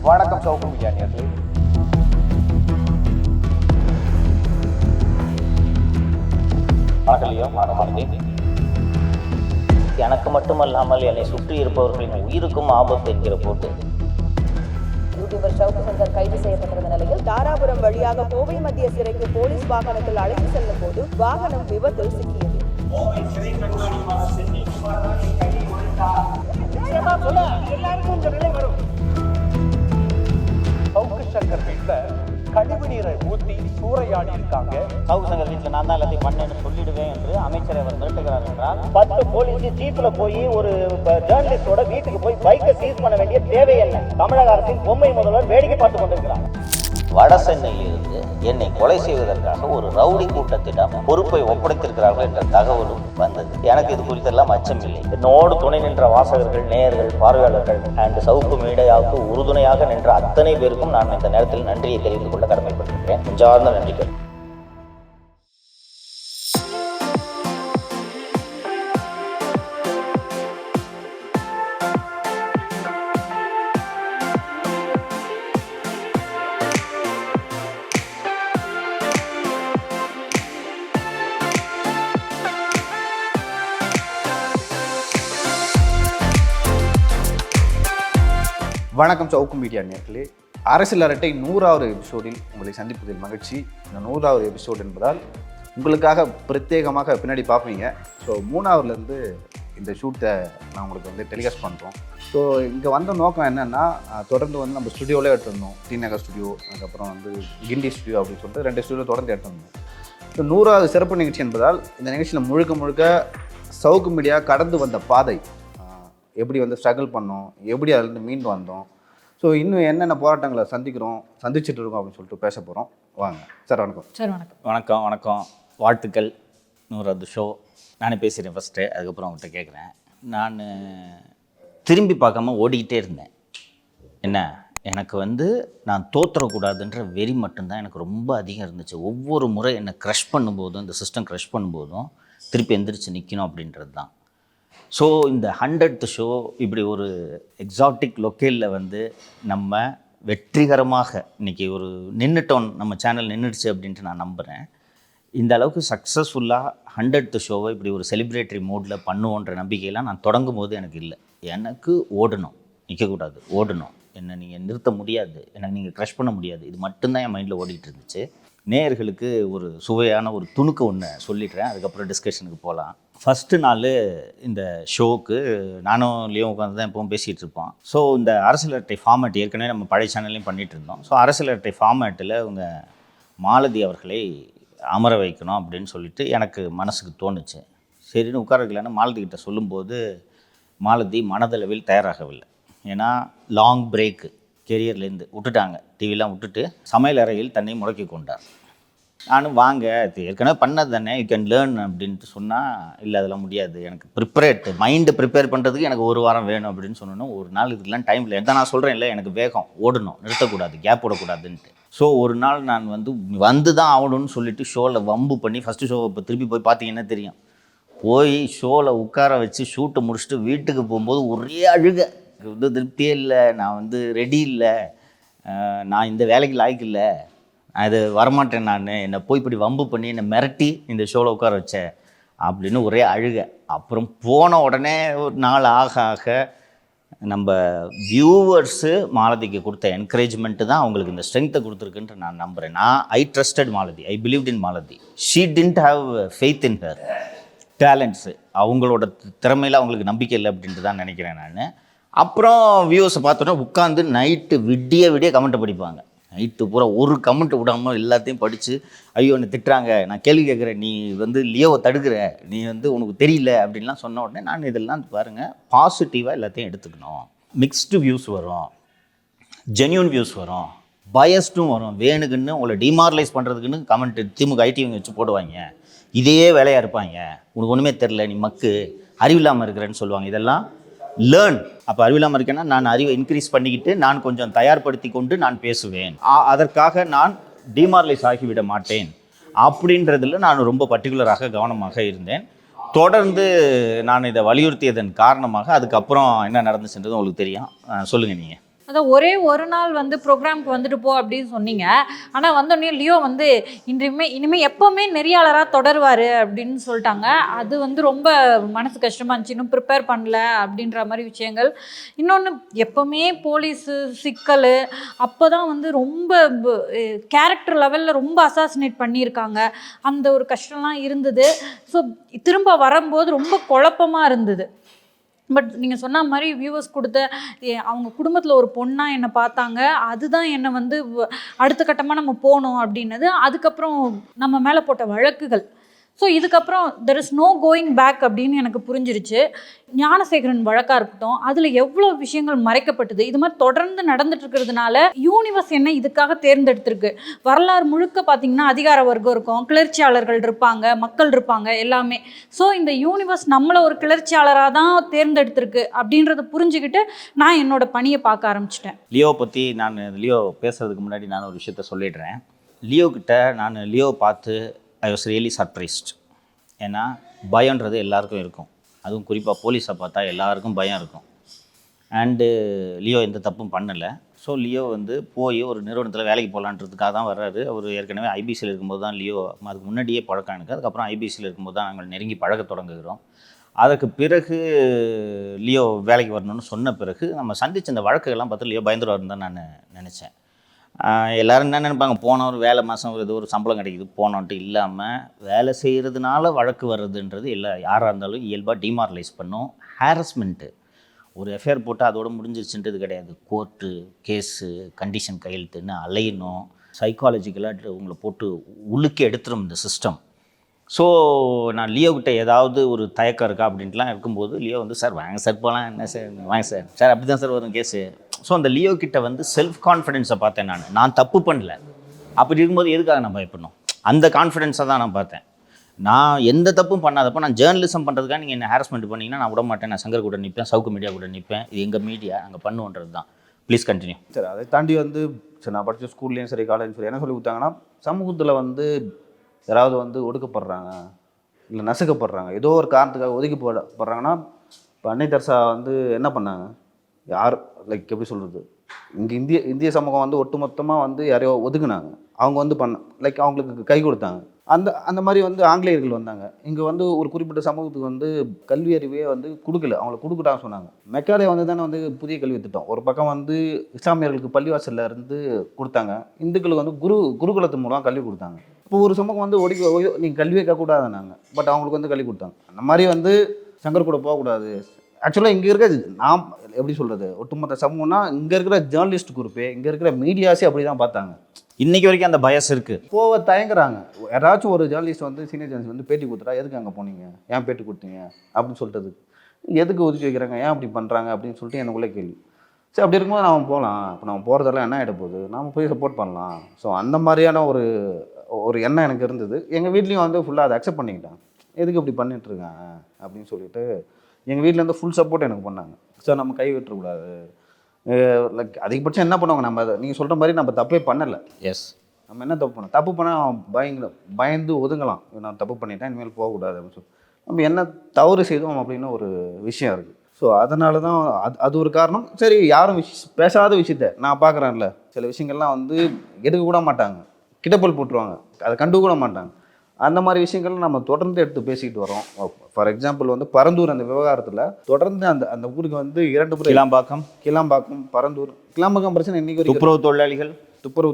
வணக்கம் சவுக்கு மீடியா நேயர்களே. எனக்கு மட்டுமல்லாமல் என்னை சுற்றி இருப்பவர்களின் உயிருக்கும் ஆபத்து என்கிற போது யூடியூபர் சவுக்கு சங்கர் கைது செய்யப்பட்டிருந்த நிலையில் தாராபுரம் வழியாக கோவை மத்திய சிறைக்கு போலீஸ் வாகனத்தில் அழைத்து செல்லும் போது வாகனம் விபத்தில் சிக்கியது. சவுக்கு சங்கர் வீட்டுல கழிவு நீரை ஊத்தி சூறையாடி இருக்காங்க. சவுக்கு சங்கர் வீட்டில் நான் தான் எல்லாத்தையும் பண்ணேன்னு சொல்லிடுவேன் என்று அமைச்சர் அவர் மிரட்டுகிறார் என்றால் 10 போலீஸ் ஜீப்ல போய் ஒரு ஜேர்னலிஸ்டோட வீட்டுக்கு போய் பைக்கை சீஸ் பண்ண வேண்டிய தேவை என்ன? தமிழக அரசின் பொம்மை முதல்வர் வேடிக்கை பார்த்து கொண்டிருக்கிறார். வட சென்னையில் இருந்து என்னை கொலை செய்வதற்காக ஒரு ரவுடி கூட்டத்திடம் பொறுப்பை ஒப்படைத்திருக்கிறார்கள் என்ற தகவலும் வந்தது. எனக்கு இது குறித்தெல்லாம் அச்சம் இல்லை. என்னோடு துணை நின்ற வாசகர்கள், நேயர்கள், பார்வையாளர்கள் அண்ட் சவுக்கு மீடியாவுக்கு உறுதுணையாக நின்ற அத்தனை பேருக்கும் நான் இந்த நேரத்தில் நன்றியை தெரிவித்துக் கொள்ள கடமைப்பட்டிருக்கிறேன். நெஞ்சார்ந்த நன்றிகள். வணக்கம் சவுக்கு மீடியா நேயர்களே. அரசியல் அரட்டை 100வது எபிசோடில் உங்களை சந்திப்பதில் மகிழ்ச்சி. இந்த 100வது எபிசோடு என்பதால் உங்களுக்காக பிரத்யேகமாக பின்னாடி பார்ப்பீங்க. ஸோ 3வதுலேருந்து இந்த ஷூட்டை நான் உங்களுக்கு டெலிகாஸ்ட் பண்ணுறோம். ஸோ இங்கே வந்த நோக்கம் என்னென்னா, தொடர்ந்து நம்ம ஸ்டுடியோவிலே எடுத்துருந்தோம். டி நகர் ஸ்டுடியோ, அதுக்கப்புறம் கிண்டி ஸ்டுடியோ அப்படின்னு சொல்லிட்டு 2 ஸ்டுடியோ தொடர்ந்து எடுத்துருந்தோம். ஸோ 100வது சிறப்பு நிகழ்ச்சி என்பதால் இந்த நிகழ்ச்சியில் முழுக்க சவுக்கு மீடியா கடந்து வந்த பாதை, எப்படி ஸ்ட்ரகிள் பண்ணோம், எப்படி அதுலேருந்து மீண்டு வந்தோம், ஸோ இன்னும் என்னென்ன போராட்டங்களை சந்திச்சுட்டு இருக்கோம் அப்படின்னு சொல்லிட்டு பேச போகிறோம். வாங்க சார். வணக்கம் சார். வணக்கம். வாழ்த்துக்கள் 100வது ஷோ. நானே பேசுகிறேன் ஃபஸ்ட்டு, அதுக்கப்புறம் அவங்கள்ட்ட கேட்குறேன். நான் திரும்பி பார்க்காம ஓடிக்கிட்டே இருந்தேன். என்ன, எனக்கு நான் தோற்றக்கூடாதுன்ற வெறி மட்டும்தான் எனக்கு ரொம்ப அதிகம் இருந்துச்சு. ஒவ்வொரு முறை என்னை க்ரஷ் பண்ணும்போதும், இந்த சிஸ்டம் க்ரஷ் பண்ணும்போதும் திருப்பி எந்திரிச்சு நிற்கணும் அப்படின்றது தான். ஸோ இந்த 100th ஷோ இப்படி ஒரு எக்ஸாட்டிக் லொக்கேலில் நம்ம வெற்றிகரமாக இன்றைக்கி ஒரு நின்றுட்டோம், நம்ம சேனல் நின்றுடுச்சு அப்படின்ட்டு நான் நம்புகிறேன். இந்த அளவுக்கு சக்ஸஸ்ஃபுல்லாக 100th ஷோவை இப்படி ஒரு செலிப்ரேட்டரி மோடில் பண்ணுவோன்ற நம்பிக்கையெல்லாம் நான் தொடங்கும் போது எனக்கு இல்லை. எனக்கு ஓடணும், நிற்கக்கூடாது, ஓடணும், என்னை நீங்கள் நிறுத்த முடியாது, என்னை நீங்கள் க்ரஷ் பண்ண முடியாது, இது மட்டும்தான் என் மைண்டில் ஓடிட்டு இருந்துச்சு. நேயர்களுக்கு ஒரு சுவையான ஒரு துணுக்கு ஒன்று சொல்லிடுறேன், அதுக்கப்புறம் டிஸ்கஷனுக்கு போகலாம். ஃபஸ்ட்டு நாள் இந்த ஷோவுக்கு நானும் லியோ உட்காந்து தான் எப்பவும் பேசிகிட்டு இருப்போம். ஸோ இந்த அரசியல் அரட்டை ஃபார்மேட் ஏற்கனவே நம்ம பழைய சேனல்லையும் பண்ணிகிட்டு இருந்தோம். ஸோ அரசியல் அரட்டை ஃபார்மேட்டில் அவங்க மாலதி அவர்களை அமர வைக்கணும் அப்படின்னு சொல்லிட்டு எனக்கு மனசுக்கு தோணுச்சு. சரின்னு உட்கார வைக்கலான்னு மாலதிக்கிட்ட சொல்லும்போது மாலதி மனதளவில் தயாராகவில்லை. ஏன்னா லாங் பிரேக்கு கெரியர்லேருந்து விட்டுட்டாங்க, டிவிலாம் விட்டுட்டு சமையல் அறையில் தன்னை முடக்கி கொண்டார். நானும் வாங்க, ஏற்கனவே பண்ணது தானே, யூ கேன் லேர்ன் அப்படின்ட்டு சொன்னால், இல்லை அதெல்லாம் முடியாது, எனக்கு மைண்டு ப்ரிப்பேர் பண்ணுறதுக்கு எனக்கு 1 வாரம் வேணும் அப்படின்னு சொன்னோன்னா, ஒரு நாள் இதுக்கெல்லாம் டைம் இல்லை. எந்த நான் சொல்கிறேன் இல்லை, எனக்கு வேகம், ஓடணும், நிறுத்தக்கூடாது, கேப் விடக்கூடாதுன்ட்டு. ஸோ ஒரு நாள் நான் வந்து தான் ஆகணும்னு சொல்லிட்டு ஷோவில் வம்பு பண்ணி ஃபஸ்ட்டு ஷோவை இப்போ திருப்பி போய் பார்த்தீங்கன்னா தெரியும், போய் ஷோவில் உட்கார வச்சு ஷூட்டை முடிச்சுட்டு வீட்டுக்கு போகும்போது ஒரே அழுக. திருப்தியே இல்லை, நான் ரெடி இல்லை, நான் இந்த வேலைக்கு லாய்க்கு இல்லை, அது வரமாட்டேன், நான் என்னை போய் இப்படி வம்பு பண்ணி என்னை மிரட்டி இந்த ஷோவில் உட்கார வச்சேன் அப்படின்னு ஒரே அழுக. அப்புறம் போன உடனே ஒரு நாள் ஆக நம்ம வியூவர்ஸு மாலதிக்கு கொடுத்த என்கரேஜ்மெண்ட்டு தான் அவங்களுக்கு இந்த ஸ்ட்ரென்த்தை கொடுத்துருக்குன்ட்டு நான் நம்புகிறேன். ஐ trusted Malathi, I believed in Malathi. She didn't have faith in her talents, அவங்களோட திறமையில் அவங்களுக்கு நம்பிக்கை இல்லை அப்படின்ட்டு தான் நினைக்கிறேன் நான். அப்புறம் வியூவர்ஸை பார்த்தோன்னா உட்காந்து நைட்டு விடிய கமெண்ட்டை படிப்பாங்க. நைட்டு பூரா ஒரு கமெண்ட் விடாமல் எல்லாத்தையும் படித்து, ஐயோ என்னை திட்டுறாங்க, நான் கேள்வி கேட்குறேன், நீ லியோவை தடுக்கிற, நீ உனக்கு தெரியல அப்படின்லாம் சொன்ன உடனே நான் இதெல்லாம் பாருங்கள், பாசிட்டிவாக எல்லாத்தையும் எடுத்துக்கணும். மிக்ஸ்டு வியூஸ் வரும், ஜென்யூன் வியூஸ் வரும், பயஸ்டும் வரும். வேணுக்குன்னு உங்களை டிமாரலைஸ் பண்ணுறதுக்குன்னு கமெண்ட் திமுக ஐடிவிங்க வச்சு போடுவாங்க, இதே வேலையாக இருப்பாங்க, உனக்கு ஒன்றுமே தெரில, நீ மக்கு, அறிவில்லாமல் இருக்கிறேன்னு சொல்லுவாங்க. இதெல்லாம் லேர்ன். அப்போ அறிவில்லாமல் இருக்கேன்னா நான் அறிவை இன்க்ரீஸ் பண்ணிக்கிட்டு நான் கொஞ்சம் தயார்படுத்தி கொண்டு நான் பேசுவேன், அதற்காக நான் டிமாரலைஸ் ஆகிவிட மாட்டேன் அப்படின்றதில் நான் ரொம்ப பர்டிகுலராக கவனமாக இருந்தேன். தொடர்ந்து நான் இதை வலியுறுத்தியதன் காரணமாக அதுக்கப்புறம் என்ன நடந்துச்சுன்றது உங்களுக்கு தெரியும். சொல்லுங்கள் நீங்கள். அதான் ஒரே ஒரு நாள் வந்து ப்ரோக்ராம்க்கு வந்துட்டு போ அப்படின்னு சொன்னீங்க. ஆனால் வந்தோடனே லியோ வந்து இனிமேல் எப்போவுமே நெறியாளராக தொடருவார் அப்படின்னு சொல்லிட்டாங்க. அது வந்து ரொம்ப மனசு கஷ்டமாக இருந்துச்சு. இன்னும் ப்ரிப்பேர் பண்ணல அப்படின்ற மாதிரி விஷயங்கள். இன்னொன்று, எப்போவுமே போலீஸு சிக்கல் அப்போ தான் வந்து ரொம்ப கேரக்டர் லெவலில் ரொம்ப அசாசினேட் பண்ணியிருக்காங்க. அந்த ஒரு கஷ்டம்லாம் இருந்தது. ஸோ திரும்ப வரும்போது ரொம்ப குழப்பமாக இருந்தது. பட் நீங்கள் சொன்ன மாதிரி வியூவர்ஸ் கொடுத்த அவங்க குடும்பத்தில் ஒரு பொண்ணாக என்னை பார்த்தாங்க. அதுதான் என்னை வந்து அடுத்த கட்டமாக நம்ம போகணும் அப்படின்னது. அதுக்கப்புறம் நம்ம மேலே போட்ட வழக்குகள். ஸோ இதுக்கப்புறம் there is no going back அப்படின்னு எனக்கு புரிஞ்சிருச்சு. ஞானசேகரன் வழக்காக இருக்கட்டும், அதில் எவ்வளோ விஷயங்கள் மறைக்கப்பட்டது. இது மாதிரி தொடர்ந்து நடந்துட்டு இருக்கிறதுனால யூனிவர்ஸ் என்ன இதுக்காக தேர்ந்தெடுத்திருக்கு. வரலாறு முழுக்க பார்த்திங்கன்னா அதிகார வர்க்கம் இருக்கும், கிளர்ச்சியாளர்கள் இருப்பாங்க, மக்கள் இருப்பாங்க, எல்லாமே. ஸோ இந்த யூனிவர்ஸ் நம்மளை ஒரு கிளர்ச்சியாளராக தான் தேர்ந்தெடுத்திருக்கு அப்படின்றத புரிஞ்சுக்கிட்டு நான் என்னோட பணியை பார்க்க ஆரம்பிச்சிட்டேன். லியோ பற்றி லியோ பேசுகிறதுக்கு முன்னாடி நான் ஒரு விஷயத்த சொல்லிடுறேன். லியோ கிட்ட லியோ பார்த்து ஐ வாஸ் ரியலி சர்ப்ரைஸ்ட். ஏன்னா பயன்றது எல்லாருக்கும் இருக்கும். அதுவும் குறிப்பாக போலீஸை பார்த்தா எல்லாருக்கும் பயம் இருக்கும். அண்டு லியோ எந்த தப்பும் பண்ணலை. ஸோ லியோ வந்து போய் ஒரு நிறுவனத்தில் வேலைக்கு போகலான்றதுக்காக தான் வர்றாரு. அவர் ஏற்கனவே ஐபிசியில் இருக்கும்போது தான் லியோ, அதுக்கு முன்னாடியே பழக்கம் எனக்கு. அதுக்கப்புறம் ஐபிசியில் இருக்கும்போது தான் நாங்கள் நெருங்கி பழக தொடங்குகிறோம். அதுக்கு பிறகு லியோ வேலைக்கு வரணும்னு சொன்ன பிறகு நம்ம சந்தித்த இந்த வழக்குகள்லாம் பார்த்து லியோ பயந்துருவாருன்னு தான் நான் நினச்சேன். எல்லோரும் என்ன நினைப்பாங்க, போனவர் வேலை மாதம் ஏதோ ஒரு சம்பளம் கிடைக்குது போனோன்ட்டு இல்லாமல் வேலை செய்கிறதுனால வழக்கு வர்றதுன்றது யாராக இருந்தாலும் இயல்பாக டிமாரலைஸ் பண்ணும். ஹாரஸ்மெண்ட்டு ஒரு எஃப்ஐஆர் போட்டு அதோடு முடிஞ்சிருச்சுன்றது கிடையாது. கோர்ட்டு கேஸு கண்டிஷன் கையெழுத்துன்னு அலையணும். சைக்காலஜிக்கலாக உங்களை போட்டு உழுக்கி எடுத்துரும் இந்த சிஸ்டம். ஸோ நான் லியோ கிட்ட ஏதாவது ஒரு தயக்கம் இருக்கா அப்படின்ட்டுலாம் இருக்கும்போது லியோ வந்து சார் வாங்க சார் போகலாம், என்ன சார் வாங்க சார் அப்படி தான் சார் வரும் கேஸு. ஸோ அந்த லியோ கிட்ட வந்து செல்ஃப் கான்ஃபிடென்ஸை பார்த்தேன். நான் தப்பு பண்ணல, அப்படி இருக்கும்போது எதுக்காக நான் பயப்படணும், அந்த கான்ஃபிடென்ஸை தான் நான் பார்த்தேன். நான் எந்த தப்பும் பண்ணாதப்போ நான் ஜேர்னலிசம் பண்ணுறதுக்காக நீங்கள் என்ன ஹாரஸ்மெண்ட் பண்ணிங்கன்னா நான் விட மாட்டேன். நான் சங்கர் கூட நிற்பேன், சவுக்கு மீடியா கூட நிற்பேன். இது எங்கள் மீடியா, நாங்கள் பண்ணுவோன்றது தான். Please continue. சரி, அதை தாண்டி வந்து சரி, நான் படித்த ஸ்கூல்லேயும் சரி காலேஜ் சரி என்ன சொல்லி கொடுத்தாங்கன்னா, சமூகத்தில் வந்து யாராவது வந்து ஒடுக்கப்படுறாங்க இல்லை நசுக்கப்படுறாங்க, ஏதோ ஒரு காரணத்துக்காக ஒதுக்கி போடுறாங்கன்னா, இப்போ அன்னை தெரசா வந்து என்ன பண்ணாங்க, யார் லைக் எப்படி சொல்கிறது, இங்கே இந்திய சமூகம் வந்து ஒட்டுமொத்தமாக வந்து யாரையோ ஒதுக்குனாங்க. அவங்க வந்து லைக் அவங்களுக்கு கை கொடுத்தாங்க. அந்த மாதிரி வந்து ஆங்கிலேயர்கள் வந்தாங்க. இங்கே வந்து ஒரு குறிப்பிட்ட சமூகத்துக்கு வந்து கல்வி அறிவே வந்து கொடுக்கல, அவங்களுக்கு கொடுக்கட்டான்னு சொன்னாங்க. மெக்காலே வந்து தானே வந்து புதிய கல்வி திட்டம். ஒரு பக்கம் வந்து இஸ்லாமியர்களுக்கு பள்ளிவாசலில் இருந்து கொடுத்தாங்க, இந்துக்களுக்கு வந்து குருகுலத்து மூலம் கல்வி கொடுத்தாங்க. இப்போ ஒரு சமூகம் வந்து நீங்கள் கல்வியே கேட்கக்கூடாதுன்னாங்க, பட் அவங்களுக்கு வந்து கல்வி கொடுத்தாங்க. அந்த மாதிரி வந்து சங்கர் கூட போகக்கூடாது. ஆக்சுவலாக இங்கே இருக்கிற நாம் எப்படி சொல்கிறது, ஒட்டுமொத்த சமூகம்னா இங்கே இருக்கிற ஜேர்னலிஸ்ட் குரூப்பே, இங்கே இருக்கிற மீடியாஸே அப்படி தான் பார்த்தாங்க. இன்றைக்கி வரைக்கும் அந்த பயஸ் இருக்குது. போக தயங்குறாங்க. யாராச்சும் ஒரு ஜேர்னலிஸ்ட் வந்து சீனியர் ஜேர்னலிஸ்ட் வந்து பேட்டி கொடுத்துட்டா, எதுக்கு அங்கே போனீங்க, ஏன் பேட்டி கொடுத்தீங்க அப்படின்னு சொல்லிட்டு, எதுக்கு ஒதுக்கி வைக்கிறாங்க, ஏன் அப்படி பண்ணுறாங்க அப்படின்னு சொல்லிட்டு எனக்குள்ளே கேள்வி. சரி, அப்படி இருக்கும்போது நம்ம போகலாம். இப்போ நம்ம போகிறதெல்லாம் என்ன ஆகிட போகுது, நம்ம போய் சப்போர்ட் பண்ணலாம். ஸோ அந்த மாதிரியான ஒரு எண்ணம் எனக்கு இருந்தது. எங்கள் வீட்லேயும் வந்து ஃபுல்லாக அதை அக்செப்ட் பண்ணிக்கிட்டாங்க. எதுக்கு இப்படி பண்ணிட்டுருக்காங்க அப்படின்னு சொல்லிட்டு எங்கள் வீட்டிலேருந்து ஃபுல் சப்போர்ட் எனக்கு பண்ணாங்க. ஸோ நம்ம கை விட்டுறக்கூடாது. லைக் அதிகபட்சம் என்ன பண்ணுவாங்க, நம்ம அதை நீங்கள் சொல்கிற மாதிரி நம்ம தப்பே பண்ணலை. எஸ், நம்ம என்ன தப்பு பண்ணால் பயந்து ஒதுங்கலாம். நான் தப்பு பண்ணிட்டேன், இனிமேல் போகக்கூடாது அப்படின்னு சொல்லி நம்ம என்ன தவறு செய்தோம் அப்படின்னு ஒரு விஷயம் இருக்குது. ஸோ அதனால தான் அது ஒரு காரணம். சரி, யாரும் பேசாத விஷயத்த நான் பார்க்குறேன்ல, சில விஷயங்கள்லாம் வந்து எடுக்க கூட மாட்டாங்க, கிடப்பல் போட்டுருவாங்க, அதை கண்டு கூட மாட்டாங்க. அந்த மாதிரி விஷயங்கள் நம்ம தொடர்ந்து எடுத்து பேசிக்கிட்டு வரோம். ஃபார் எக்ஸாம்பிள் வந்து பரந்தூர் அந்த விவகாரத்தில் தொடர்ந்து அந்த ஊருக்கு வந்து 2 முறை கிளாம்பாக்கம் பரந்தூர் கிளாம்பாக்கம் பிரச்சனை இன்றைக்கி துப்புரவு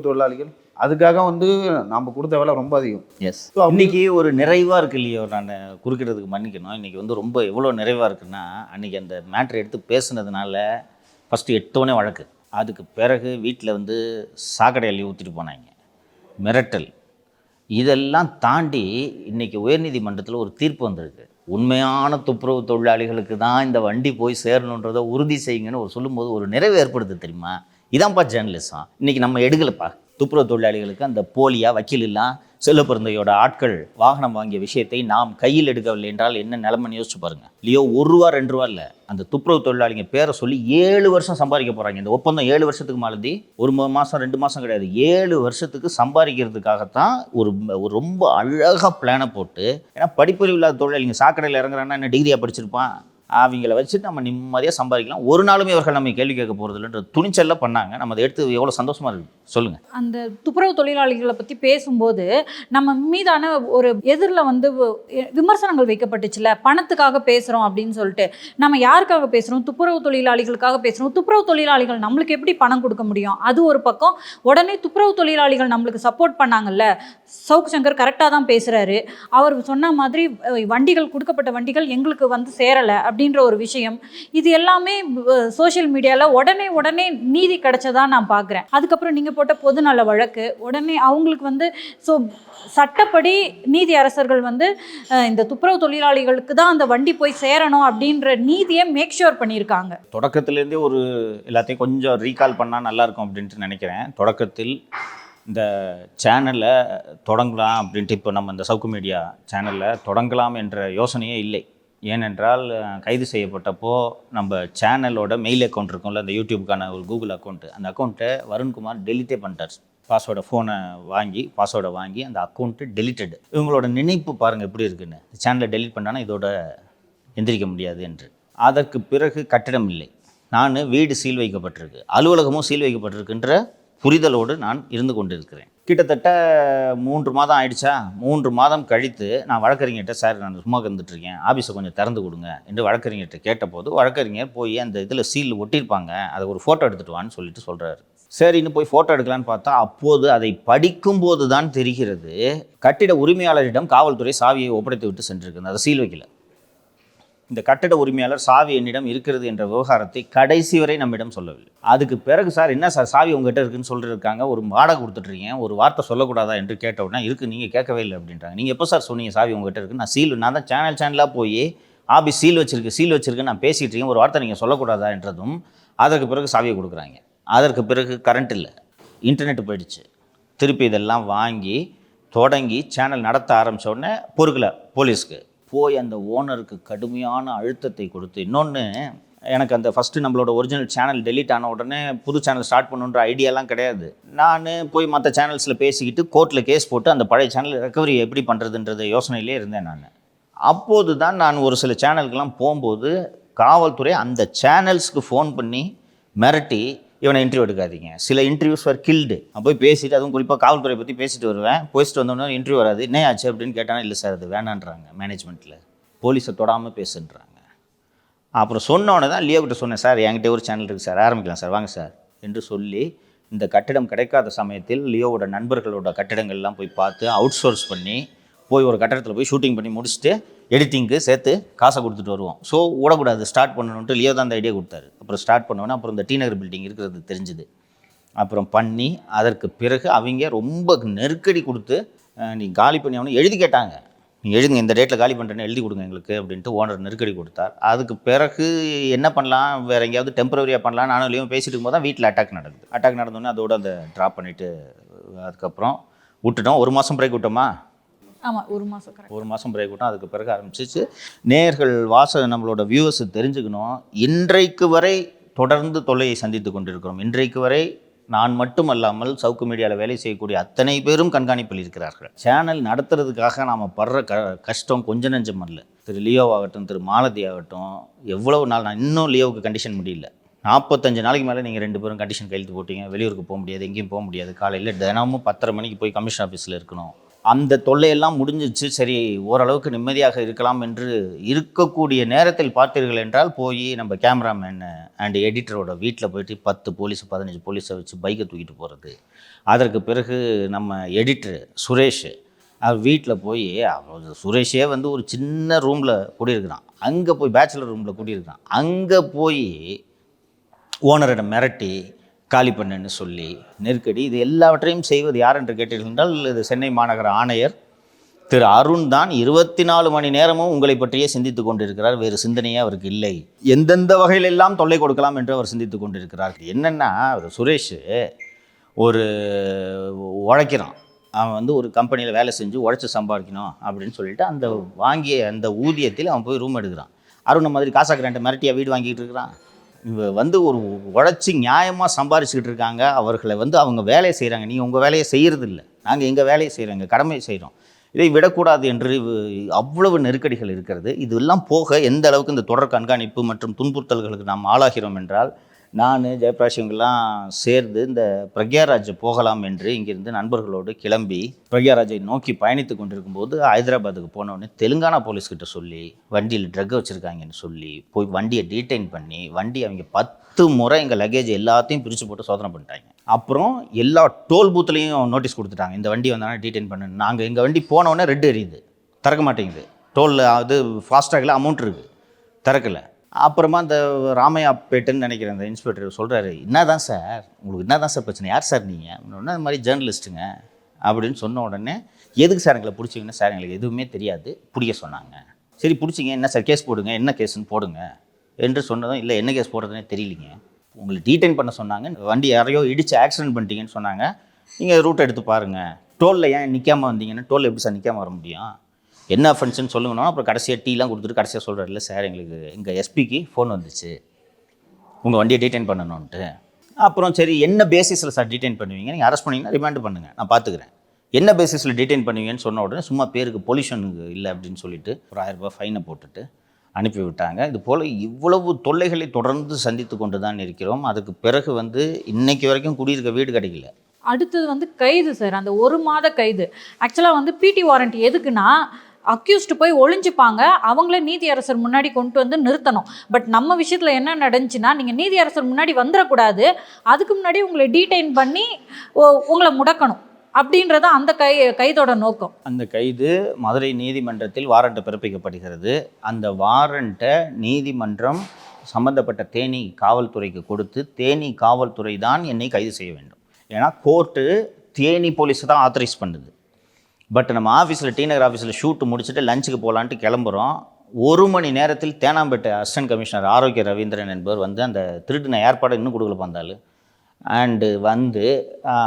தொழிலாளிகள் அதுக்காக வந்து நம்ம கொடுத்த வேலை ரொம்ப அதிகம். எஸ், இன்றைக்கி ஒரு நிறைவாக இருக்கு இல்லையோ, நான் குறுக்கிடுறதுக்கு மன்னிக்கணும். இன்றைக்கி வந்து ரொம்ப எவ்வளோ நிறைவாக இருக்குன்னா, அன்றைக்கி அந்த மேட்ரு எடுத்து பேசுனதுனால ஃபஸ்ட்டு 8 வழக்கு, அதுக்கு பிறகு வீட்டில் வந்து சாக்கடை அள்ளி ஊற்றிட்டு போனாங்க, மிரட்டல், இதெல்லாம் தாண்டி இன்றைக்கி உயர்நீதிமன்றத்தில் ஒரு தீர்ப்பு வந்திருக்கு. உண்மையான துப்புரவு தொழிலாளிகளுக்கு தான் இந்த வண்டி போய் சேரணுன்றதை உறுதி செய்யுங்கன்னு சொல்லும்போது ஒரு நிறைவு ஏற்படுது தெரியுமா. இதான்ப்பா ஜேர்னலிசம். இன்றைக்கி நம்ம எடுக்கலப்பா. துப்புரவு தொழிலாளிகளுக்கு அந்த போலியா வக்கீல் எல்லாம் செல்லப்பிறந்தையோட ஆட்கள் வாகனம் வாங்கிய விஷயத்தை நாம் கையில் எடுக்கவில்லை என்றால் என்ன நிலைமைன்னு யோசிச்சு பாருங்கள். இல்லையோ 1 ரூபா 2 ரூபா இல்லை, அந்த துப்புரவு தொழிலாளிங்க பேரை சொல்லி 7 வருஷம் சம்பாதிக்க போகிறாங்க. இந்த ஒப்பந்தம் 7 வருஷத்துக்கு மாலதி, 1 மாதம் 2 மாதம் கிடையாது, 7 வருஷத்துக்கு சம்பாதிக்கிறதுக்காகத்தான் ஒரு ரொம்ப அழகாக பிளானை போட்டு. ஏன்னா படிப்பறிவு இல்லாத தொழிலாளிங்க சாக்கடையில் இறங்குறாங்கன்னா என்ன டிகிரியாக படிச்சிருப்பான், அவங்கள வச்சுட்டு நம்ம நிம்மதியாக சம்பாதிக்கலாம். ஒரு நாளுமே இவர்கள் நம்ம கேள்வி கேட்க போகிறது இல்லைன்ற துணிச்சலில் பண்ணாங்க. நம்ம அதை எடுத்து எவ்வளோ சந்தோஷமாக இருக்குது சொல்லுங்கள். அந்த துப்புரவு தொழிலாளிகளை பற்றி பேசும்போது நம்ம மீதான ஒரு எதிரில் வந்து விமர்சனங்கள் வைக்கப்பட்டுச்சுல, பணத்துக்காக பேசுகிறோம் அப்படின்னு சொல்லிட்டு. நம்ம யாருக்காக பேசுகிறோம்? துப்புரவு தொழிலாளிகளுக்காக பேசுகிறோம். துப்புரவு தொழிலாளிகள் நம்மளுக்கு எப்படி பணம் கொடுக்க முடியும்? அது ஒரு பக்கம். உடனே துப்புரவு தொழிலாளிகள் நம்மளுக்கு சப்போர்ட் பண்ணாங்கல்ல, சவுக்கு சங்கர் கரெக்டாக தான் பேசுகிறாரு. அவர் சொன்ன மாதிரி வண்டிகள், கொடுக்கப்பட்ட வண்டிகள் எங்களுக்கு வந்து சேரலை அப்படின்ற ஒரு விஷயம், இது எல்லாமே சோஷியல் மீடியாவில் உடனே நீதி கிடைச்சதா நான் பார்க்குறேன். அதுக்கப்புறம் நீங்கள் போட்ட பொதுநல வழக்கு உடனே அவங்களுக்கு வந்து சட்டப்படி நீதி அரசர்கள் வந்து இந்த துப்புரவு தொழிலாளிகளுக்கு தான் அந்த வண்டி போய் சேரணும் அப்படின்ற நீதியை மேக் ஷூர் பண்ணியிருக்காங்க. தொடக்கத்திலேருந்தே ஒரு எல்லாத்தையும் கொஞ்சம் ரீகால் பண்ணால் நல்லாயிருக்கும் அப்படின்ட்டு நினைக்கிறேன். தொடக்கத்தில் இந்த சேனலை தொடங்கலாம் அப்படின்ட்டு, இப்போ நம்ம இந்த சவுக்கு மீடியா சேனலில் தொடங்கலாம் என்ற யோசனையே இல்லை. ஏனென்றால் கைது செய்யப்பட்டப்போ நம்ம சேனலோட மெயில் அக்கௌண்ட் இருக்கும்ல, அந்த யூடியூப்க்கான ஒரு கூகுள் அக்கௌண்ட்டு, அந்த அக்கௌண்ட்டை வருண்குமார் டெலிட்டே பண்ணிட்டார். பாஸ்வேர்டை வாங்கி அந்த அக்கௌண்ட்டு டெலிட்டடு. இவங்களோட நினைப்பு பாருங்கள் எப்படி இருக்குன்னு. சேனலை டெலிட் பண்ணானா இதோட எந்திரிக்க முடியாது என்று. அதற்கு பிறகு கட்டிடம் இல்லை, நான் வீடு சீல் வைக்கப்பட்டிருக்கு, அலுவலகமும் சீல் வைக்கப்பட்டிருக்குன்ற புரிதலோடு நான் இருந்து கொண்டிருக்கிறேன். கிட்டத்தட்ட 3 மாதம் ஆயிடுச்சா. 3 மாதம் கழித்து நான் வழக்கறிஞர்கிட்ட, சார் நான் சும்மா இருந்துட்டுருக்கேன், ஆஃபீஸை கொஞ்சம் திறந்து கொடுங்க என்று வழக்கறிஞர்கிட்ட கேட்டபோது, வழக்கறிஞர் போய் அந்த இதில் சீல் ஒட்டியிருப்பாங்க, அதை ஒரு ஃபோட்டோ எடுத்துகிட்டு வான்னு சொல்கிறாரு. சரின்னு போய் ஃபோட்டோ எடுக்கலான்னு பார்த்தா, அப்போது அதை படிக்கும்போது தான் தெரிகிறது, கட்டிட உரிமையாளரிடம் காவல்துறை சாவியை ஒப்படைத்து விட்டு சென்றிருக்கு, அதை சீல் வைக்கல. இந்த கட்டிட உரிமையாளர் சாவி என்னிடம் இருக்கிறது என்ற விவகாரத்தை கடைசி வரை நம்மிடம் சொல்லவில்லை. அதுக்கு பிறகு, சார் என்ன சார் சாவி உங்ககிட்ட இருக்குன்னு சொல்லியிருக்காங்க, ஒரு வாடகை கொடுத்துட்ருக்கீங்க, ஒரு வார்த்தை சொல்லக்கூடாதா என்று கேட்ட உடனே, இருக்குது நீங்கள் கேட்கவே இல்லை அப்படின்றாங்க. நீங்கள் எப்போ சார் சொன்னீங்க சாவி உங்ககிட்ட இருக்குது? நான் தான் சேனலாக போய் ஆஃபீஸ் சீல் வச்சிருக்கு நான் பேசிகிட்டு இருக்கேன், ஒரு வார்த்தை நீங்கள் சொல்லக்கூடாதா என்றதும் அதற்கு பிறகு சாவியை கொடுக்குறாங்க. அதற்கு பிறகு கரண்ட் இல்லை, இன்டர்நெட் போயிடுச்சு. திருப்பி இதெல்லாம் வாங்கி தொடங்கி சேனல் நடத்த ஆரம்பித்த உடனே பொறுக்கலை போலீஸ்க்கு போய் அந்த ஓனருக்கு கடுமையான அழுத்தத்தை கொடுத்து. இன்னொன்று, எனக்கு அந்த ஃபஸ்ட்டு நம்மளோட ஒரிஜினல் சேனல் டெலீட் ஆன உடனே புது சேனல் ஸ்டார்ட் பண்ணுன்ற ஐடியாலாம் கிடையாது. நான் போய் மற்ற சேனல்ஸில் பேசிக்கிட்டு கோர்ட்டில் கேஸ் போட்டு அந்த பழைய சேனல் ரெக்கவரி எப்படி பண்ணுறதுன்றது யோசனையிலே இருந்தேன் நான். அப்போது தான் நான் ஒரு சில சேனலுக்கெல்லாம் போகும்போது காவல்துறை அந்த சேனல்ஸ்க்கு ஃபோன் பண்ணி மிரட்டி, இவனை இன்டர்வியூ எடுக்காதீங்க, சில இன்டர்வியூஸ் ஃபார் கில்டு. நான் போய் பேசிட்டு, அதுவும் குறிப்பாக காவல்துறை பற்றி பேசிட்டு வருவேன். போயிட்டு வந்தோடனே இன்டர்வியூ வராது, என்ன ஆச்சு அப்படின்னு கேட்டானா, இல்லை சார் அது வேணான்றாங்க மேனேஜ்மெண்ட்டில், போலீஸை தொடாமல் பேசுன்றாங்க. அப்புறம் சொன்னோன்னே தான் லியோ கிட்ட சொன்னேன், சார் என்கிட்ட ஒரு சேனல் இருக்குது சார், ஆரம்பிக்கலாம் சார், வாங்க சார் என்று சொல்லி, இந்த கட்டிடம் கிடைக்காத சமயத்தில் லியோவோட நண்பர்களோட கட்டிடங்கள்லாம் போய் பார்த்து அவுட் சோர்ஸ் பண்ணி போய் ஒரு கட்டடத்தில் போய் ஷூட்டிங் பண்ணி முடிச்சுட்டு எடிட்டிங்க்கு சேர்த்து காசை கொடுத்துட்டு வருவோம். ஸோ விடக்கூடாது, ஸ்டார்ட் பண்ணணுன்ட்டு லியோ தான் அந்த ஐடியா கொடுத்தாரு. அப்புறம் ஸ்டார்ட் பண்ணோன்னே அப்புறம் இந்த டி நகர் பில்டிங் இருக்கிறது தெரிஞ்சுது. அப்புறம் பண்ணி அதற்கு பிறகு அவங்க ரொம்ப நெருக்கடி கொடுத்து, நீ காலி பண்ணி அவனு எழுதி கேட்டாங்க, நீங்கள் எழுதுங்க, இந்த டேட்டில் காலி பண்ணுறேன்னு எழுதி கொடுங்க எங்களுக்கு அப்படின்ட்டு ஓனர் நெருக்கடி கொடுத்தார். அதுக்கு பிறகு என்ன பண்ணலாம், வேறு எங்கேயாவது டெம்பரரியாக பண்ணலாம், நானும் லியோ பேசிட்டு இருக்கும்போது தான் வீட்டில் அட்டாக் நடந்தோன்னே அதோடு அதை ட்ராப் பண்ணிவிட்டு அதுக்கப்புறம் விட்டுட்டோம். 1 மாதம் பிரேக் விட்டோமா? ஆமாம், 1 மாதம் கரெக்ட். 1 மாதம் பிரேக் விட்டோம். அதுக்கு பிறகு ஆரம்பிச்சிச்சு. நேயர்கள் நம்மளோட வியூவர்ஸ் தெரிஞ்சுக்கணும், இன்றைக்கு வரை தொடர்ந்து தொல்லையை சந்தித்து கொண்டிருக்கிறோம். இன்றைக்கு வரை நான் மட்டுமல்லாமல் சவுக்கு மீடியாவில் வேலை செய்யக்கூடிய அத்தனை பேரும் கண்காணிப்பில் இருக்கிறார்கள். சேனல் நடத்துறதுக்காக நாம் படுற கஷ்டம் கொஞ்சம் நெஞ்சம் அல்ல. திரு லியோ ஆகட்டும், திரு மாலதி ஆகட்டும், எவ்வளவு நாள் நான் இன்னும் லியோவுக்கு கண்டிஷன் முடியல. 45 நாளைக்கு மேலே நீங்கள் 2 பேரும் கண்டிஷன் கையெழுத்து போட்டீங்க, வெளியூருக்கு போக முடியாது, எங்கேயும் போக முடியாது, காலையில் தினமும் 10:30 மணிக்கு போய் கமிஷன் ஆஃபீஸில் இருக்கணும். அந்த தொல்லையெல்லாம் முடிஞ்சிச்சு, சரி ஓரளவுக்கு நிம்மதியாக இருக்கலாம் என்று இருக்கக்கூடிய நேரத்தில் பார்த்தீர்கள் என்றால், போய் நம்ம கேமராமேன் அண்ட் எடிட்டரோட வீட்டில் போயிட்டு 10 போலீஸ் 15 போலீஸை வச்சு பைக்கை தூக்கிட்டு போகிறது. அதற்கு பிறகு நம்ம எடிட்டர் சுரேஷ் அவர் வீட்டில் போய், சுரேஷே வந்து ஒரு சின்ன ரூமில் குடியிருக்கிறான், அங்கே போய் பேச்சுலர் ரூமில் குடியிருக்கிறான், அங்கே போய் ஓனரிடம் மிரட்டி காலி பண்ணுன்னு சொல்லி நெருக்கடி. இது எல்லாவற்றையும் செய்வது யார் என்று கேட்டீர்கள் என்றால், இது சென்னை மாநகர ஆணையர் திரு அருண் தான். 24 மணி நேரமும் உங்களை பற்றியே சிந்தித்து கொண்டிருக்கிறார். வேறு சிந்தனையே அவருக்கு இல்லை. எந்தெந்த வகையிலெல்லாம் தொல்லை கொடுக்கலாம் என்று அவர் சிந்தித்து கொண்டிருக்கிறார். என்னென்னா, சுரேஷ் ஒரு உழைக்கிறான், அவன் வந்து ஒரு கம்பெனியில் வேலை செஞ்சு உழைச்சி சம்பாதிக்கணும் அப்படின்னு சொல்லிட்டு அந்த வாங்கிய அந்த ஊதியத்தில் அவன் போய் ரூம் எடுக்கிறான். அருணை மாதிரி காசாக்கிறேன்ட்டு மிரட்டியாக வீடு வாங்கிட்டு இருக்கிறான். வந்து ஒரு உழைச்சி நியாயமாக சம்பாரிச்சுக்கிட்டு இருக்காங்க. அவர்களை வந்து அவங்க வேலையை செய்கிறாங்க, நீங்கள் உங்கள் வேலையை செய்கிறது இல்லை, நாங்கள் எங்கள் வேலையை செய்கிறோம், எங்கள் கடமையை செய்கிறோம். இதை விடக்கூடாது என்று அவ்வளவு நெருக்கடிகள் இருக்கிறது. இதெல்லாம் போக எந்த அளவுக்கு இந்த தொடர் கண்காணிப்பு மற்றும் துன்புறுத்தல்களுக்கு நாம் ஆளாகிறோம் என்றால், நான் ஜெயபிரகாஷ் இவங்கெல்லாம் சேர்ந்து இந்த பிரக்யாராஜ் போகலாம் என்று இங்கிருந்து நண்பர்களோடு கிளம்பி பிரக்யாராஜை நோக்கி பயணித்து கொண்டிருக்கும்போது ஹைதராபாத்துக்கு போனோடனே தெலுங்கானா போலீஸ்கிட்ட சொல்லி வண்டியில் ட்ரக் வச்சுருக்காங்கன்னு சொல்லி போய் வண்டியை டீடைன் பண்ணி வண்டி அவங்க 10 முறை எங்கள் லக்கேஜ் எல்லாத்தையும் பிரித்து போட்டு சோதனை பண்ணிட்டாங்க. அப்புறம் எல்லா டோல் பூத்துலேயும் நோட்டீஸ் கொடுத்துட்டாங்க, இந்த வண்டி வந்தாலும் டீடைன் பண்ணு. நாங்கள் எங்கள் வண்டி போனோடனே ரெட் எரியுது, திறக்க மாட்டேங்குது. டோலில் அது ஃபாஸ்டாகில் அமௌண்ட் இருக்குது, திறக்கலை. அப்புறமா இந்த ராமையாப்பேட்டுன்னு நினைக்கிறேன் அந்த இன்ஸ்பெக்டர் சொல்கிறாரு, என்ன தான் சார் உங்களுக்கு என்ன தான் சார் பிரச்சனை, யார் சார் நீங்கள்? இந்த மாதிரி ஜேர்னலிஸ்ட்டுங்க அப்படின்னு சொன்ன உடனே, எதுக்கு சார் எங்களை பிடிச்சிங்கன்னா, சார் எங்களுக்கு எதுவுமே தெரியாது, பிடிக்க சொன்னாங்க. சரி பிடிச்சிங்க, என்ன சார் கேஸ் போடுங்க, என்ன கேஸுன்னு போடுங்க என்று சொன்னதும், இல்லை என்ன கேஸ் போடுறதுனே தெரியலிங்க, உங்களை டீடைன் பண்ண சொன்னாங்க, வண்டி யாரையோ இடித்து ஆக்சிடென்ட் பண்ணிட்டீங்கன்னு சொன்னாங்க, நீங்கள் ரூட் எடுத்து பாருங்கள், டோலில் ஏன் நிற்காமல் வந்தீங்கன்னா, டோலில் எப்படி சார் நிற்காமல் வர முடியும், என்ன அஃபென்ஸ்ன்னு சொல்லுங்கன்னா, அப்புறம் கடைசியாக டீலாம் கொடுத்துட்டு கடைசியாக சொல்கிறார், இல்லை சார் எங்களுக்கு எங்கள் எஸ்பிக்கு ஃபோன் வந்துச்சு உங்கள் வண்டியை டீடைன் பண்ணணுன்ட்டு. அப்புறம் சரி என்ன பேசிஸில் சார் டீடைன் பண்ணுவீங்க, நீங்கள் அரெஸ்ட் பண்ணிங்கன்னா ரிமாண்ட் பண்ணுங்கள், நான் பார்த்துக்கிறேன். என்ன பேசிஸில் டீடைன் பண்ணுவீங்கன்னு சொன்ன உடனே சும்மா பேருக்கு பொல்யூஷனுக்கு இல்லை அப்படின்னு சொல்லிட்டு ஒரு 1000 ரூபாய் ஃபைனை போட்டுட்டு அனுப்பி விட்டாங்க. இது போல் இவ்வளவு தொல்லைகளை தொடர்ந்து சந்தித்து கொண்டு தான் இருக்கிறோம். அதுக்கு பிறகு இன்னைக்கு வரைக்கும் குடியிருக்க வீடு கிடைக்கல. அடுத்தது கைது சார், அந்த 1 மாத கைது. ஆக்சுவலாக பிடி வாரண்ட் எதுக்குன்னா, அக்யூஸ்டு போய் ஒளிஞ்சுப்பாங்க, அவங்கள நீதியரசர் முன்னாடி கொண்டு வந்து நிறுத்தணும். பட் நம்ம விஷயத்தில் என்ன நடந்துச்சுன்னா, நீங்கள் நீதியரசர் முன்னாடி வந்துடக்கூடாது, அதுக்கு முன்னாடி உங்களை டீடைன் பண்ணி உங்களை முடக்கணும் அப்படின்றது அந்த கைதோட நோக்கம். அந்த கைது மதுரை நீதிமன்றத்தில் வாரண்ட் பிறப்பிக்கப்படுகிறது. அந்த வாரண்ட்டை நீதிமன்றம் சம்பந்தப்பட்ட தேனி காவல்துறைக்கு கொடுத்து, தேனி காவல்துறை தான் என்னை கைது செய்ய வேண்டும். ஏன்னா கோர்ட்டு தேனி போலீஸ் தான் ஆத்தரைஸ் பண்ணுது. பட் நம்ம ஆஃபீஸில் டி நகர் ஆஃபீஸில் ஷூட்டு முடிச்சுட்டு லஞ்சுக்கு போகலான்ட்டு கிளம்புறோம். 1 மணி நேரத்தில் தேனாம்பேட்டை அசிஸ்டன்ட் கமிஷனர் ஆரோக்கிய ரவீந்திரன் என்பவர் அந்த திருடின ஏற்பாடு இன்னும் கொடுக்கல வந்தாலும் அண்டு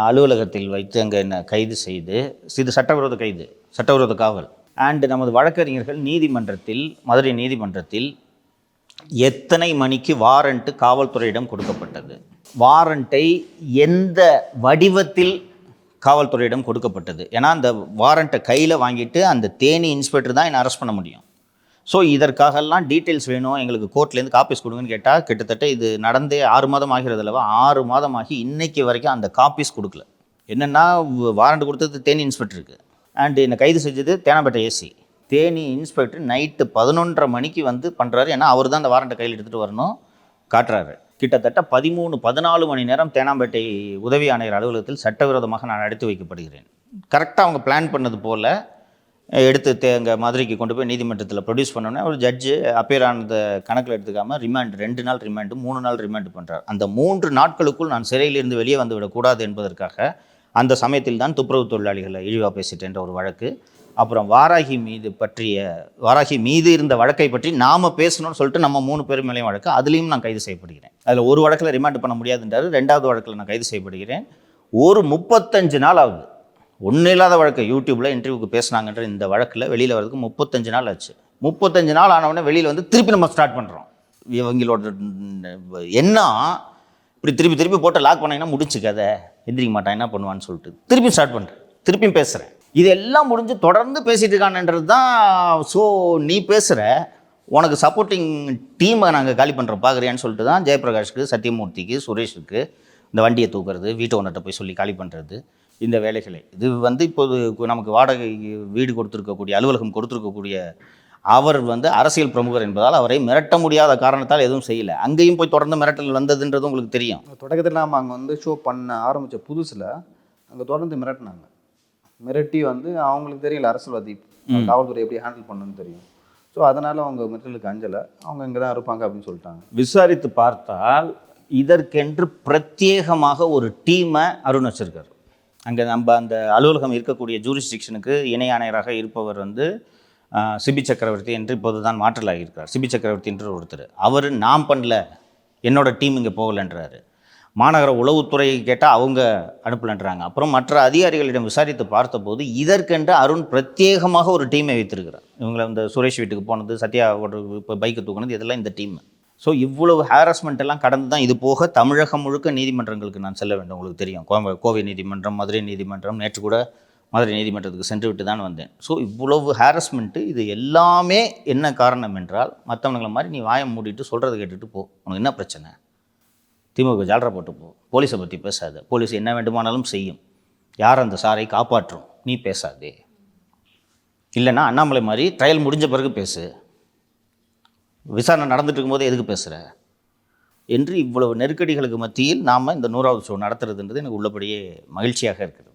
அலுவலகத்தில் வைத்து அங்கே என்ன கைது செய்து, இது சட்டவிரோத கைது, சட்டவிரோத காவல். அண்டு நமது வழக்கறிஞர்கள் நீதிமன்றத்தில், மதுரை நீதிமன்றத்தில் எத்தனை மணிக்கு வாரண்ட்டு காவல்துறையிடம் கொடுக்கப்பட்டது, வாரண்ட்டை எந்த வடிவத்தில் காவல்துறையிடம் கொடுக்கப்பட்டது. ஏன்னா அந்த வாரண்ட்டை கையில் வாங்கிட்டு அந்த தேனி இன்ஸ்பெக்டர் தான் என்னை அரெஸ்ட் பண்ண முடியும். ஸோ இதற்காகலாம் டீட்டெயில்ஸ் வேணும், எங்களுக்கு கோர்ட்லேருந்து காப்பீஸ் கொடுங்கன்னு கேட்டால், கிட்டத்தட்ட இது நடந்தே 6 மாதம் ஆகிறது அல்லவா, 6 மாதமாகி இன்னைக்கு வரைக்கும் அந்த காப்பீஸ் கொடுக்கல. என்னென்னா வாரண்ட் கொடுத்தது தேனி இன்ஸ்பெக்டருக்கு, அண்டு என்னை கைது செஞ்சது Teynampet AC. Theni inspector night 11:30 மணிக்கு பண்ணுறாரு. ஏன்னா அவர் தான் அந்த வாரண்ட்டை கையில் எடுத்துகிட்டு வரணும், காட்டுறாரு. கிட்டத்தட்ட 13-14 மணி நேரம் தேனாம்பேட்டை உதவி ஆணையர் அலுவலகத்தில் சட்டவிரோதமாக நான் அடைத்து வைக்கப்படுகிறேன். கரெக்டாக அவங்க பிளான் பண்ணது போல் எடுத்து அங்கே மதுரைக்கு கொண்டு போய் நீதிமன்றத்தில் ப்ரொடியூஸ் பண்ணோன்னே ஒரு ஜட்ஜு அப்பேர் ஆனதை கணக்கில் எடுத்துக்காமல் ரிமாண்ட் 2 நாள் ரிமாண்டு 3 நாள் ரிமாண்டு பண்ணுறார். அந்த 3 நாட்களுக்குள் நான் சிறையிலிருந்து வெளியே வந்து விடக்கூடாது என்பதற்காக அந்த சமயத்தில் தான் துப்புரவு தொழிலாளிகளை இழிவாக பேசிட்டேன்ற ஒரு வழக்கு, அப்புறம் வாராகி மீது இருந்த வழக்கை பற்றி நாம் பேசணும்னு சொல்லிட்டு நம்ம 3 பேர் மேலேயும் வழக்கு, அதுலேயும் நான் கைது செய்யப்படுகிறேன். அதில் ஒரு வழக்கில் ரிமாண்ட் பண்ண முடியாதுன்றாரு, 2வது வழக்கில் நான் கைது செய்யப்படுகிறேன். ஒரு 35 நாள் ஆகுது. ஒன்றும் இல்லாத வழக்கு, யூடியூப்பில் இன்டர்வியூக்கு பேசுனாங்கன்ற இந்த வழக்கில் வெளியில் வரதுக்கு 35 நாள் ஆச்சு. 35 நாள் ஆனவுடனே வெளியில் திருப்பி நம்ம ஸ்டார்ட் பண்ணுறோம். இவங்களோட என்ன இப்படி திருப்பி போட்டு லாக் பண்ணிங்கன்னா முடிச்சு கதை, எந்திரிக்க மாட்டான், என்ன பண்ணுவான்னு சொல்லிட்டு திருப்பி ஸ்டார்ட் பண்ணுறேன், திருப்பியும் பேசுகிறேன். இதெல்லாம் முடிஞ்சு தொடர்ந்து பேசிகிட்டு இருக்கான்ன்றது தான். ஸோ நீ பேசுகிற, உனக்கு சப்போர்ட்டிங் டீமை நாங்கள் காலி பண்ணுறோம் பார்க்குறியான்னு சொல்லிட்டு தான் ஜெயபிரகாஷ்க்கு, சத்தியமூர்த்திக்கு, சுரேஷுக்கு இந்த வண்டியை தூக்குறது, வீட்டு ஓனர்கிட்ட போய் சொல்லி காலி பண்ணுறது, இந்த வேலைகளை. இது இப்போது நமக்கு வாடகை வீடு கொடுத்துருக்கக்கூடிய, அலுவலகம் கொடுத்துருக்கக்கூடிய அவர் அரசியல் பிரமுகர் என்பதால் அவரை மிரட்ட முடியாத காரணத்தால் எதுவும் செய்யலை. அங்கேயும் போய் தொடர்ந்து மிரட்டல் வந்ததுன்றது உங்களுக்கு தெரியும். தொடக்கத்தில் நாம் அங்கே ஷோ பண்ண ஆரம்பித்த புதுசில் அங்கே தொடர்ந்து மிரட்டினாங்க. மிரட்டி அவங்களுக்கு தெரியல அரசியல்வாதி காவல்துறை எப்படி ஹேண்டில் பண்ணணும்னு தெரியும். ஸோ அதனால் அவங்க மிரட்டலுக்கு அஞ்சலை, அவங்க இங்கே தான் இருப்பாங்க அப்படின்னு சொல்லிட்டாங்க. விசாரித்து பார்த்தால் இதற்கென்று பிரத்யேகமாக ஒரு டீமை அருண் வச்சிருக்கார். அங்கே நம்ம அந்த அலுவலகம் இருக்கக்கூடிய ஜூரிஸ்டிக்ஷனுக்கு இணை ஆணையராக இருப்பவர் சிபி சக்கரவர்த்தி என்று இப்போது தான் மாற்றலாகியிருக்கார். சிபி சக்கரவர்த்தி என்று ஒருத்தர், அவர் நான் பண்ணல, என்னோட டீம் இங்கே போகலன்றாரு. மாநகர உளவுத்துறையை கேட்டால் அவங்க அனுப்பலன்றாங்க. அப்புறம் மற்ற அதிகாரிகளிடம் விசாரித்து பார்த்தபோது இதற்கென்று அருண் பிரத்யேகமாக ஒரு டீமை வைத்திருக்கிறார். இவங்களை சுரேஷ் வீட்டுக்கு போனது, சத்யாவோட இப்போ பைக்கை தூக்குனது, இதெல்லாம் இந்த டீம். ஸோ இவ்வளவு ஹாரஸ்மெண்ட் எல்லாம் கடந்து தான் இது போக தமிழகம் முழுக்க நீதிமன்றங்களுக்கு நான் செல்ல வேண்டும். உங்களுக்கு தெரியும், கோவை நீதிமன்றம், மதுரை நீதிமன்றம், நேற்று கூட மதுரை நீதிமன்றத்துக்கு சென்று விட்டு தான் வந்தேன். ஸோ இவ்வளவு ஹாரஸ்மெண்ட்டு, இது எல்லாமே என்ன காரணம் என்றால், மற்றவங்களை மாதிரி நீ வாயை மூடிட்டு சொல்கிறத கேட்டுட்டு போ, உனக்கு என்ன பிரச்சனை, திமுக ஜால்ரா போட்டு போ, போலீஸை பற்றி பேசாத, போலீஸ் என்ன வேண்டுமானாலும் செய்யும், யார் அந்த சாரை காப்பாற்றும், நீ பேசாதே, இல்லைன்னா அண்ணாமலை மாதிரி ட்ரையல் முடிஞ்ச பிறகு பேசு, விசாரணை நடந்துட்டு இருக்கும்போது எதுக்கு பேசுகிற என்று இவ்வளவு நெருக்கடிகளுக்கு மத்தியில் நாம் இந்த 100வது ஷோ நடத்துறதுன்றது எனக்கு உள்ளபடியே மகிழ்ச்சியாக இருக்கிறது.